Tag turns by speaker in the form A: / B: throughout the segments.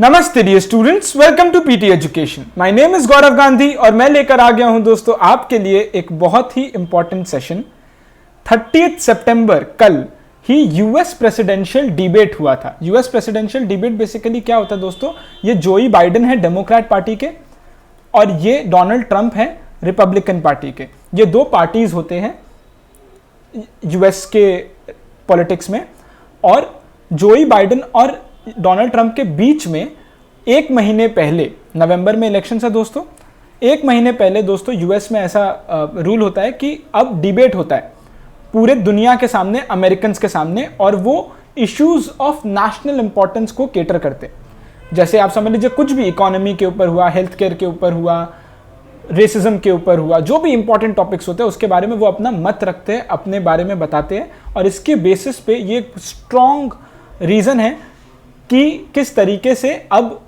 A: नमस्ते dear students, welcome to PT education. My name is Gaurav Gandhi और मैं लेकर आ गया हूं दोस्तों आपके लिए एक बहुत ही इंपॉर्टेंट सेशन। 30 सितंबर कल ही यूएस प्रेसिडेंशियल डिबेट हुआ था। यूएस प्रेसिडेंशियल डिबेट बेसिकली क्या होता है दोस्तों, ये जोई बाइडेन है डेमोक्रेट पार्टी के और ये डोनाल्ड ट्रंप है रिपब्लिकन पार्टी के। ये दो पार्टीज होते हैं यूएस के पॉलिटिक्स में और जोई बाइडेन और डोनाल्ड ट्रंप के बीच में एक महीने पहले, नवंबर में इलेक्शन है दोस्तों, एक महीने पहले दोस्तों यूएस में ऐसा रूल होता है कि अब डिबेट होता है पूरे दुनिया के सामने, अमेरिकन्स के सामने, और वो इश्यूज ऑफ नेशनल इंपॉर्टेंस को केटर करते हैं। जैसे आप समझ लीजिए कुछ भी इकोनॉमी के ऊपर हुआ, हेल्थ केयर के ऊपर हुआ, रेसिज्म के ऊपर हुआ, जो भी इंपॉर्टेंट टॉपिक्स होते हैं उसके बारे में वो अपना मत रखते हैं, अपने बारे में बताते हैं। और इसके बेसिस पे ये स्ट्रॉन्ग रीजन है कि किस तरीके से अब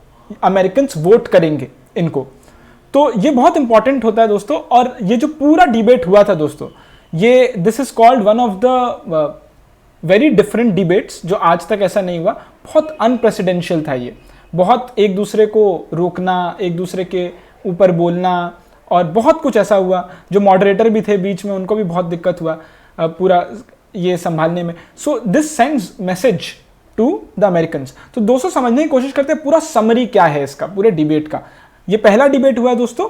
A: अमेरिकन्स वोट करेंगे इनको। तो ये बहुत इंपॉर्टेंट होता है दोस्तों। और ये जो पूरा डिबेट हुआ था दोस्तों, ये this is called one of the very different debates, जो आज तक ऐसा नहीं हुआ। बहुत अनप्रेसिडेंशियल था ये, बहुत एक दूसरे को रोकना, एक दूसरे के ऊपर बोलना, और बहुत कुछ ऐसा हुआ। जो मॉडरेटर भी थे बीच में उनको भी बहुत दिक्कत हुआ पूरा ये संभालने में। So this sends message to the Americans. तो दोस्तों समझने की कोशिश करते हैं पूरा समरी क्या है इसका, पूरे डिबेट का। ये पहला डिबेट हुआ है दोस्तों,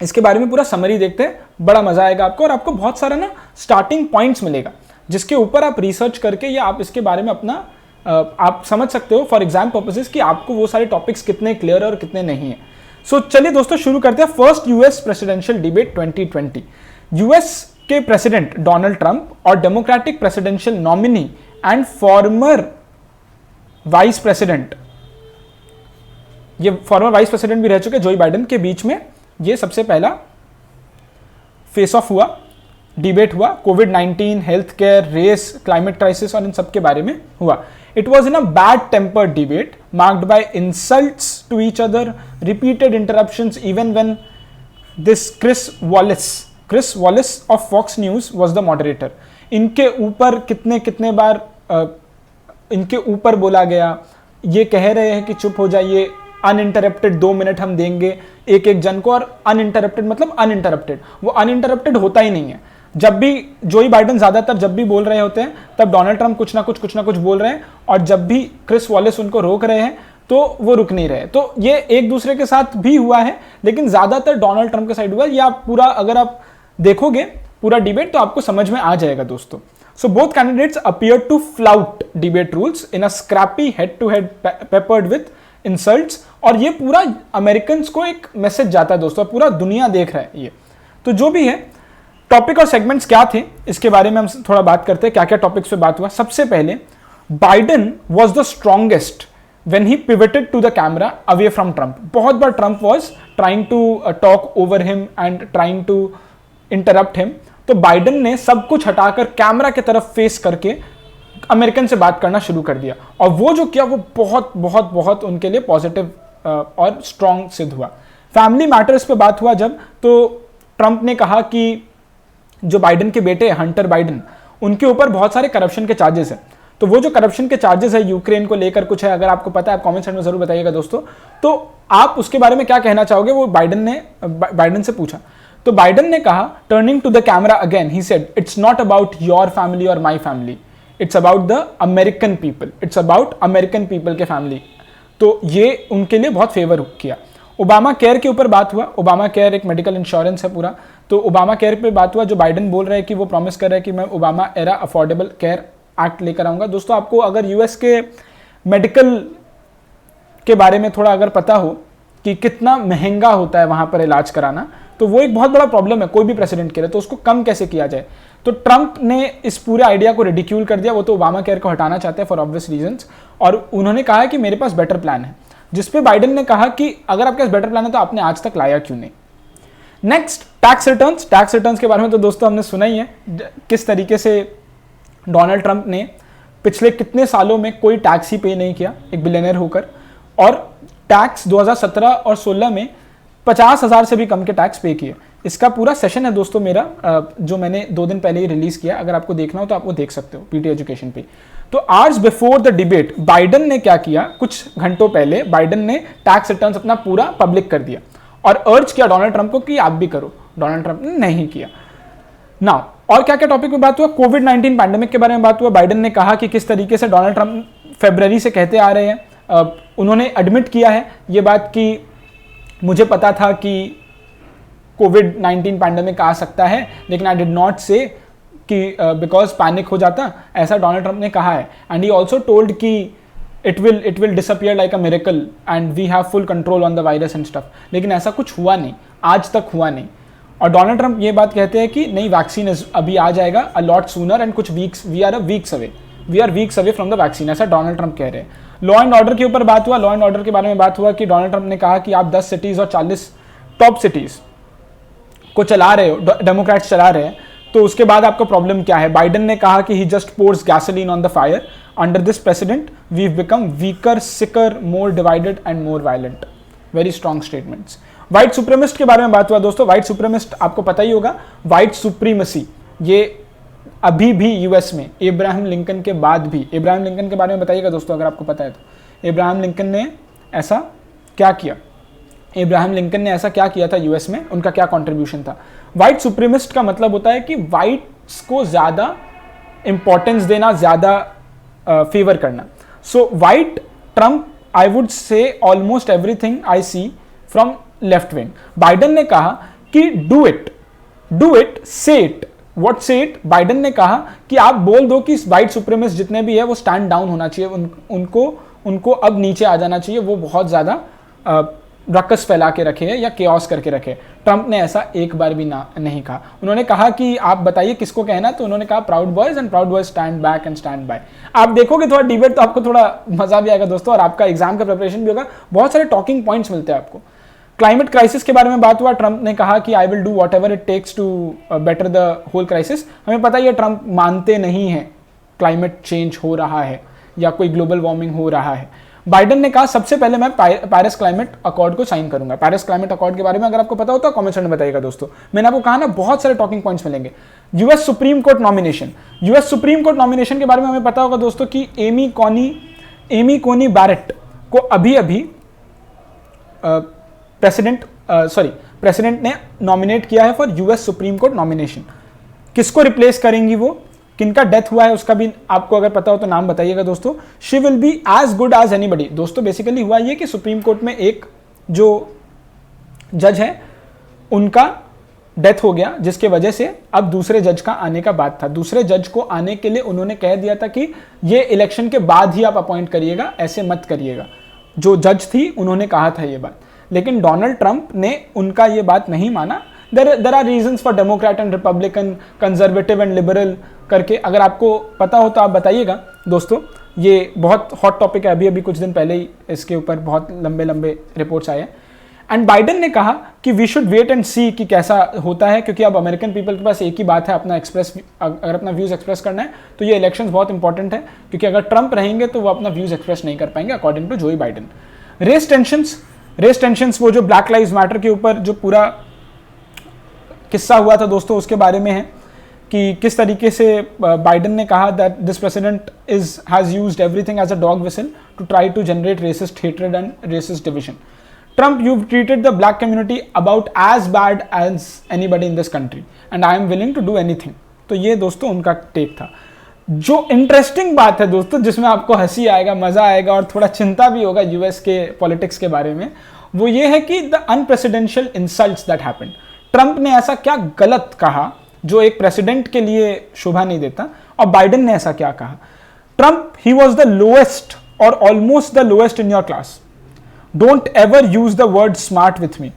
A: इसके बारे में पूरा समरी देखते हैं, बड़ा मजा आएगा आपको। और आपको बहुत सारा ना स्टार्टिंग पॉइंट्स मिलेगा जिसके ऊपर आप रिसर्च करके या आप इसके बारे में अपना आप समझ सकते हो फॉर एग्जाम पर्पसेस कि आपको वो सारे टॉपिक्स कितने क्लियर और कितने नहीं है। सो चलिए दोस्तों शुरू करते हैं। First US presidential debate 2020। US के प्रेसिडेंट डोनाल्ड ट्रंप और democratic presidential nominee and farmer vice president, ये फॉर्मर वाइस प्रेसिडेंट भी रह चुके जोई बाइडेन के बीच में ये सबसे पहला फेस ऑफ हुआ, डिबेट हुआ। कोविड-19, health care, race, climate crisis और इन सब के बारे में हुआ। It was in a bad tempered debate marked by insults to each other, repeated interruptions, even when this Chris Wallace of Fox News was the moderator. इनके ऊपर कितने बार इनके ऊपर बोला गया, ये कह रहे हैं कि चुप हो जाइए, अनइंटरप्टेड 2 मिनट हम देंगे एक एक जन को। और अनइंटरप्टेड मतलब अनइंटरप्टेड, वो अनइंटरप्टेड होता ही नहीं है। जब भी जोई बाइडेन ज्यादातर जब भी बोल रहे होते हैं तब डोनाल्ड ट्रंप कुछ ना कुछ बोल रहे हैं, और जब भी क्रिस वॉलिस उनको रोक रहे हैं तो वो रुक नहीं रहे। तो ये एक दूसरे के साथ भी हुआ है, लेकिन ज्यादातर डोनाल्ड ट्रंप के साइड हुआ है। या पूरा अगर आप देखोगे पूरा डिबेट तो आपको समझ में आ जाएगा दोस्तों। So both candidates appeared to flout debate rules in a scrappy head-to-head peppered with insults। और ये पूरा अमेरिकन्स को एक मैसेज जाता है दोस्तों, पूरा दुनिया देख रहा है ये। तो जो भी है टॉपिक और सेगमेंट्स क्या थे इसके बारे में हम थोड़ा बात करते हैं, क्या क्या टॉपिक्स पे बात हुआ। सबसे पहले Biden was the strongest when he pivoted to the camera away from Trump। बहुत बार Trump was trying to talk over him and trying to interrupt him। तो बाइडेन ने सब कुछ हटाकर कैमरा की तरफ फेस करके अमेरिकन से बात करना शुरू कर दिया, और वो जो किया वो बहुत बहुत बहुत उनके लिए पॉजिटिव और स्ट्रॉन्ग सिद्ध हुआ। फैमिली मैटर्स पे बात हुआ जब, तो ट्रंप ने कहा कि जो बाइडेन के बेटे हंटर बाइडेन, उनके ऊपर बहुत सारे करप्शन के चार्जेस हैं। तो वो जो करप्शन के चार्जेस है यूक्रेन को लेकर कुछ है, अगर आपको पता है आप कमेंट सेक्शन में जरूर बताइएगा दोस्तों। तो आप उसके बारे में क्या कहना चाहोगे, वो बाइडेन से पूछा। तो बाइडेन ने कहा, turning to the camera again, he said it's not about your family और my family, it's about the American people, it's about American people के फैमिली। तो ये उनके लिए बहुत फेवर किया। ओबामा केयर के ऊपर बात हुआ। ओबामा केयर एक मेडिकल इंश्योरेंस है पूरा, तो ओबामा केयर पे बात हुआ। जो बाइडेन बोल रहे हैं कि वो प्रॉमिस कर रहे हैं कि मैं Obama era affordable care act लेकर आऊंगा। दोस्तों आपको अगर यूएस के मेडिकल के बारे में थोड़ा अगर पता हो कि कितना महंगा होता है वहां पर इलाज कराना, तो वो एक बहुत बड़ा प्रॉब्लम है कोई भी प्रेसिडेंट के लिए। तो उसको कम कैसे किया जाए, तो ट्रंप ने इस पूरे आइडिया को रिडिक्यूल कर दिया। वो तो ओबामा केयर को हटाना चाहते हैं फॉर ऑब्वियस रीजंस, और उन्होंने कहा कि मेरे पास बेटर प्लान है। जिसपे बाइडेन ने कहा कि अगर आपके पास बेटर प्लान है तो आपने आज तक लाया क्यों नहीं। Next tax returns. Tax returns के बारे में तो दोस्तों हमने सुना ही है किस तरीके से डोनाल्ड ट्रंप ने पिछले कितने सालों में कोई टैक्स ही पे नहीं किया एक बिलियनर होकर। और टैक्स 2017 और 16 में 50,000 से भी कम के टैक्स पे किए। इसका पूरा सेशन है दोस्तों मेरा, जो मैंने 2 दिन पहले ही रिलीज किया, अगर आपको देखना हो तो आप वो देख सकते हो पीटी एजुकेशन पे। तो hours before the debate Biden ने क्या किया, कुछ घंटों पहले बाइडन ने टैक्स रिटर्न्स अपना पूरा पब्लिक कर दिया और अर्ज किया डोनाल्ड ट्रंप को कि आप भी करो। डोनाल्ड ट्रंप ने नहीं किया। नाउ और क्या क्या टॉपिक पे बात हुआ, कोविड-19 पैंडेमिक के बारे में बात हुआ। बाइडन ने कहा कि किस तरीके से डोनाल्ड ट्रंप फरवरी से कहते आ रहे हैं, उन्होंने एडमिट किया है ये बात कि मुझे पता था कि कोविड-19 पैंडेमिक आ सकता है, लेकिन आई डिड नॉट से कि बिकॉज पैनिक हो जाता, ऐसा डोनाल्ड ट्रंप ने कहा है। एंड ही ऑल्सो टोल्ड कि it will disappear like a miracle and we have full control on the virus and stuff, लेकिन ऐसा कुछ हुआ नहीं, आज तक हुआ नहीं। और डोनाल्ड ट्रंप ये बात कहते हैं कि नहीं, वैक्सीन अभी आ जाएगा अ लॉट सूनर एंड कुछ weeks, we are weeks away from the vaccine, ऐसा डोनाल्ड ट्रंप कह रहे हैं। लॉ एंड ऑर्डर के ऊपर बात हुआ, लॉ एंड ऑर्डर के बारे में बात हुआ कि डोनाल्ड ट्रंप ने कहा कि आप 10 सिटीज और 40 टॉप सिटीज को चला रहे हो, डेमोक्रेट्स चला रहे हैं, तो उसके बाद आपको प्रॉब्लम क्या है। बाइडन ने कहा कि he just pours gasoline on the fire, under this president we become weaker, sicker, more divided and more violent. Very strong statements. White supremacist के बारे में बात हुआ दोस्तों। व्हाइट सुप्रीमिस्ट आपको पता ही होगा, व्हाइट सुप्रीमसी ये अभी भी यूएस में इब्राहिम लिंकन के बाद भी, इब्राहिम लिंकन के बारे में बताइएगा दोस्तों अगर आपको पता है तो। इब्राहिम लिंकन ने ऐसा क्या किया, इब्राहिम लिंकन ने ऐसा क्या किया था यूएस में, उनका क्या कंट्रीब्यूशन था। व्हाइट सुप्रीमिस्ट का मतलब होता है कि व्हाइट्स को ज्यादा इंपॉर्टेंस देना, ज्यादा फेवर करना। So white Trump, I would say almost everything I see from left wing. Biden ने कहा कि do it, say it, what say it. Biden ने कहा कि आप बोल दो कि व्हाइट सुप्रीमिस्ट जितने भी है वो स्टैंड डाउन होना चाहिए, उनको अब नीचे आ जाना चाहिए, वो बहुत ज्यादा रक्कस फैला के रखे या केओस करके रखे। ट्रंप ने ऐसा एक बार भी नहीं कहा। उन्होंने कहा कि आप बताइए किसको कहना, तो उन्होंने कहा proud boys, and proud boys stand back and stand by. आप देखोगे थोड़ा डिबेट तो आपको थोड़ा मजा भी आएगा दोस्तों, और आपका एग्जाम का प्रिपरेशन भी होगा, बहुत सारे टॉकिंग पॉइंट्स मिलते हैं आपको। क्लाइमेट क्राइसिस के बारे में बात हुआ। ट्रंप ने कहा कि I will do whatever it takes to better the whole crisis. हमें पता ही है ट्रंप मानते नहीं है क्लाइमेट चेंज हो रहा है या कोई ग्लोबल वार्मिंग हो रहा है। बाइडन ने कहा सबसे पहले मैं पेरिस क्लाइमेट अकॉर्ड को साइन करूंगा। पेरिस क्लाइमेट अकॉर्ड के बारे में अगर आपको पता हो तो कमेंट सेक्शन में बताइएगा दोस्तों। मैंने आपको कहा ना, बहुत सारे टॉकिंग पॉइंट्स मिलेंगे। US supreme court nomination, US supreme court nomination के बारे में हमें पता होगा दोस्तों कि एमी कोनी बैरेट को अभी प्रेसिडेंट ने नॉमिनेट किया है for US supreme court nomination. किसको रिप्लेस करेंगी वो, किनका डेथ हुआ है उसका भी आपको अगर पता हो तो नाम बताइएगा दोस्तों। She will be as good as anybody. दोस्तों बेसिकली हुआ ये कि सुप्रीम कोर्ट में एक जो जज है उनका डेथ हो गया, जिसके वजह से अब दूसरे जज का आने का बात था। दूसरे जज को आने के लिए उन्होंने कह दिया था कि ये इलेक्शन के बाद ही आप अपॉइंट करिएगा, ऐसे मत करिएगा। जो जज थी उन्होंने कहा था ये बात, लेकिन डोनाल्ड ट्रंप ने उनका ये बात नहीं माना। There are reasons for Democrat and Republican, conservative and liberal करके, अगर आपको पता हो तो आप बताइएगा दोस्तों। ये बहुत हॉट टॉपिक है, अभी कुछ दिन पहले ही इसके ऊपर बहुत लंबे रिपोर्ट्स आए हैं। एंड बाइडन ने कहा कि वी शुड वेट एंड सी कि कैसा होता है, क्योंकि अब अमेरिकन पीपल के पास एक ही बात है, अगर अपना व्यूज एक्सप्रेस करना है तो ये इलेक्शंस बहुत इंपॉर्टेंट है, क्योंकि अगर ट्रंप रहेंगे तो वो अपना व्यूज एक्सप्रेस नहीं कर पाएंगे अकॉर्डिंग टू जोई बाइडन। रेस टेंशंस, वो जो ब्लैक लाइव्स मैटर के ऊपर जो पूरा किस्सा हुआ था दोस्तों, उसके बारे में है कि किस तरीके से बाइडन ने कहा that this president has used everything as a dog whistle to try to generate racist hatred and racist division. Trump, you've treated the black community about as bad as anybody in this country and I am willing to do anything। तो ये दोस्तों उनका take था। जो interesting बात है दोस्तों, जिसमें आपको हंसी आएगा, मजा आएगा और थोड़ा चिंता भी होगा यूएस के पॉलिटिक्स के बारे में, वो ये है कि the unpresidential insults that happened. Trump ने ऐसा क्या गलत कहा जो एक प्रेसिडेंट के लिए शोभा नहीं देता, और बाइडन ने ऐसा क्या कहा। Trump, he was the lowest और almost the lowest in your class. Don't ever use the word smart with me.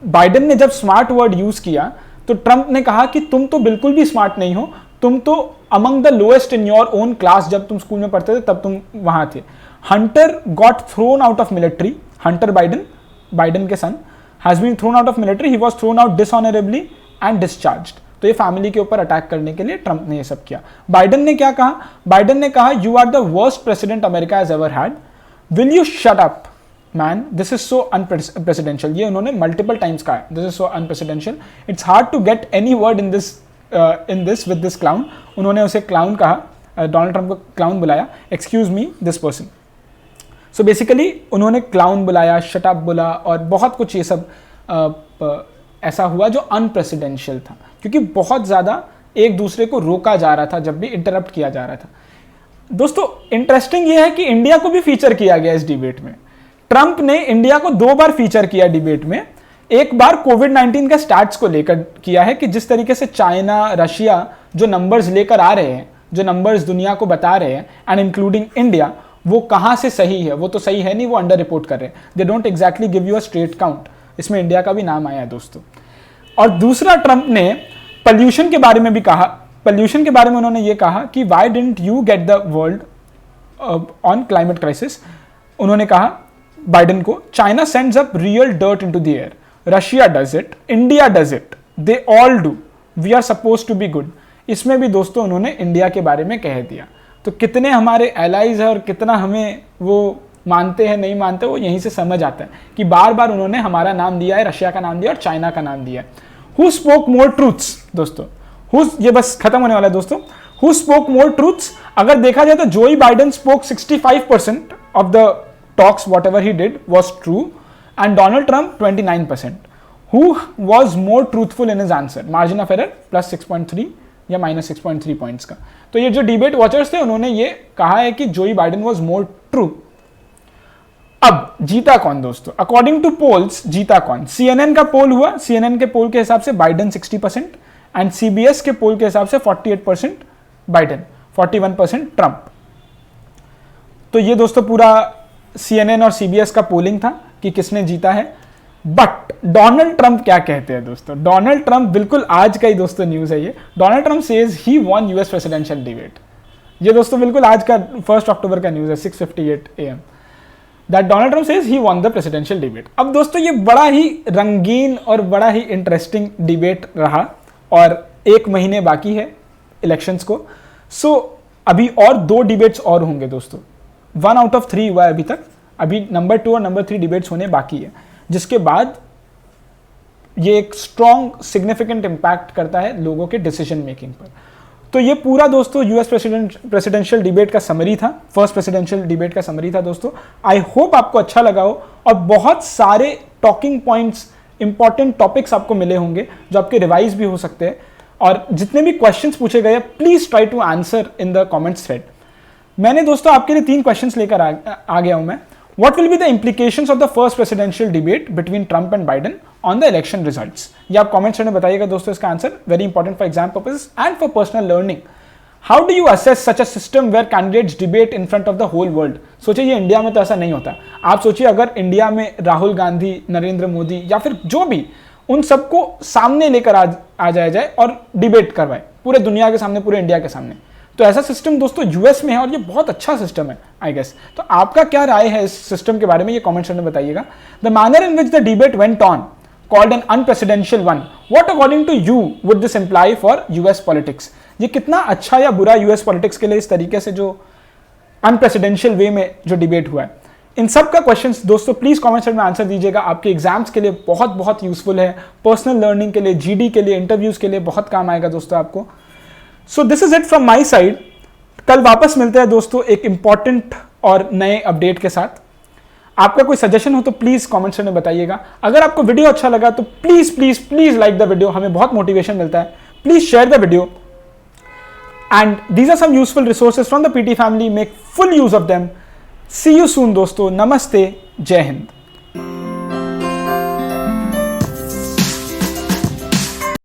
A: Biden ने जब स्मार्ट वर्ड यूज किया तो ट्रंप ने कहा कि तुम तो बिल्कुल भी स्मार्ट नहीं हो, तुम तो among the lowest in your own class. जब तुम स्कूल में पढ़ते थे तब तुम वहां थे। Hunter got thrown out of military. Hunter Biden के son has been thrown out of military. He was thrown out dishonourably and discharged. तो ये फैमिली के ऊपर अटैक करने के लिए ट्रंप ने ये सब किया। बाइडन ने क्या कहा, बाइडन ने कहा you are the worst president America has ever had. Will you shut up man, this is so unpresidential, ये उन्होंने मल्टीपल टाइम्स कहा, this is so unpresidential, it's hard to get any word in this with this clown. उन्होंने उसे clown कहा, Donald Trump को clown बुलाया, excuse me this person. So basically उन्होंने clown बुलाया, शटअप बोला और बहुत कुछ ये सब ऐसा हुआ जो अनप्रेसिडेंशियल था, क्योंकि बहुत ज़्यादा एक दूसरे को रोका जा रहा था जब भी इंटरप्ट किया जा रहा था। दोस्तों इंटरेस्टिंग ये है कि इंडिया को भी फीचर किया गया इस डिबेट में। ट्रंप ने इंडिया को 2 बार फीचर किया डिबेट में। एक बार कोविड-19 के स्टैट्स को लेकर किया है कि जिस तरीके से चाइना, रशिया जो नंबर्स लेकर आ रहे हैं, जो नंबर्स दुनिया को बता रहे हैं एंड इंक्लूडिंग इंडिया, वो कहाँ से सही है, वो तो सही है नहीं, वो अंडर रिपोर्ट कर रहे हैं, they don't exactly give you a straight count. इसमें इंडिया का भी नाम आया है दोस्तों। और दूसरा, ट्रंप ने पॉल्यूशन के बारे में भी कहा। पॉल्यूशन के बारे में उन्होंने ये कहा कि why didn't you get the world on climate crisis. उन्होंने कहा बाइडेन को, China sends up real dirt into the air, Russia does it, India does it, they all do, we are suppose to be good. इसमें भी दोस्तों उन्होंने India के बारे में कह दिया। तो कितने हमारे एलाइज है और कितना हमें वो मानते हैं नहीं मानते, वो यहीं से समझ आता है कि बार बार उन्होंने हमारा नाम दिया है, रशिया का नाम दिया और चाइना का नाम दिया है। हु स्पोक मोर ट्रूथ्स दोस्तों, ये बस खत्म होने वाला है दोस्तों। हु स्पोक मोर ट्रूथ्स, अगर देखा जाए तो जोई Biden spoke 65% of the talks what ever he did was true and Donald Trump 29%। Who was more truthful in his answer, margin of error +6.3 या -6.3 पॉइंट्स का। तो ये जो डिबेट वॉचर्स थे उन्होंने ये कहा है कि जोई बाइडेन वॉज मोर ट्रू। अब जीता कौन दोस्तों? अकॉर्डिंग टू पोल्स जीता कौन? CNN का पोल हुआ, CNN के पोल के हिसाब से बाइडेन 60% एंड CBS के पोल के हिसाब से 48% बाइडेन, 41% ट्रंप। तो ये दोस्तों पूरा CNN और CBS का पोलिंग था कि किसने जीता है। बट डोनाल्ड ट्रंप क्या कहते हैं दोस्तों? डोनाल्ड ट्रंप, बिल्कुल आज का ही दोस्तों न्यूज है ये, Donald Trump says he won US presidential debate. ये दोस्तों बिल्कुल आज का 1 अक्टूबर का न्यूज है, 6:58 AM, that Donald Trump says he won the presidential debate. अब दोस्तों ये बड़ा ही रंगीन और बड़ा ही इंटरेस्टिंग डिबेट रहा और 1 महीने बाकी है इलेक्शंस को। सो अभी और 2 डिबेट्स और होंगे दोस्तों। 1 आउट ऑफ 3 हुआ है अभी तक, अभी नंबर 2 और नंबर 3 डिबेट्स होने बाकी है, जिसके बाद ये एक स्ट्रॉन्ग सिग्निफिकेंट इम्पैक्ट करता है लोगों के डिसीजन मेकिंग पर। तो ये पूरा दोस्तों US प्रेसिडेंशियल डिबेट का समरी था, फर्स्ट प्रेसिडेंशियल डिबेट का समरी था दोस्तों। आई होप आपको अच्छा लगा हो और बहुत सारे टॉकिंग पॉइंट्स, इंपॉर्टेंट टॉपिक्स आपको मिले होंगे जो आपके रिवाइज भी हो सकते हैं। और जितने भी क्वेश्चंस पूछे गए please try to answer in the comments thread. मैंने दोस्तों आपके लिए 3 क्वेश्चंस लेकर आ गया हूं मैं। What will be the implications of the first presidential debate between Trump and Biden on the election results? ये आप कमेंट्स में बताइएगा दोस्तों इसका answer, very important for exam purposes and for personal learning. How do you assess such a system where candidates debate in front of the whole world? सोचिए ये India में तो ऐसा नहीं होता। आप सोचिए अगर इंडिया में राहुल गांधी, नरेंद्र मोदी या फिर जो भी, उन सबको सामने लेकर आ जाए और डिबेट करवाए पूरे दुनिया के सामने, पूरे इंडिया के सामने। तो ऐसा सिस्टम दोस्तों US में है और ये बहुत अच्छा सिस्टम है आई गेस। तो आपका क्या राय है इस सिस्टम के बारे में, ये कमेंट्स में बताइएगा। The manner in which the debate went on called an unpresidential one, what according to you would this imply for US politics? ये कितना अच्छा या बुरा US पॉलिटिक्स के लिए इस तरीके से जो अनप्रेसिडेंशियल वे में जो डिबेट हुआ है? इन सब का क्वेश्चंस दोस्तों प्लीज कमेंट सेक्शन में आंसर दीजिएगा। आपके एग्जाम्स के लिए बहुत बहुत यूजफुल है, पर्सनल लर्निंग के लिए, GD के लिए, इंटरव्यूज के लिए बहुत काम आएगा दोस्तों आपको। So this is it from my side. कल वापस मिलते हैं दोस्तों एक इंपॉर्टेंट और नए अपडेट के साथ। आपका कोई सजेशन हो तो प्लीज कमेंट्स में बताइएगा। अगर आपको वीडियो अच्छा लगा तो please please please like the video, हमें बहुत मोटिवेशन मिलता है। Please share the video and these are some useful resources from the PT family, make full use of them. See you soon दोस्तों, नमस्ते, जय हिंद।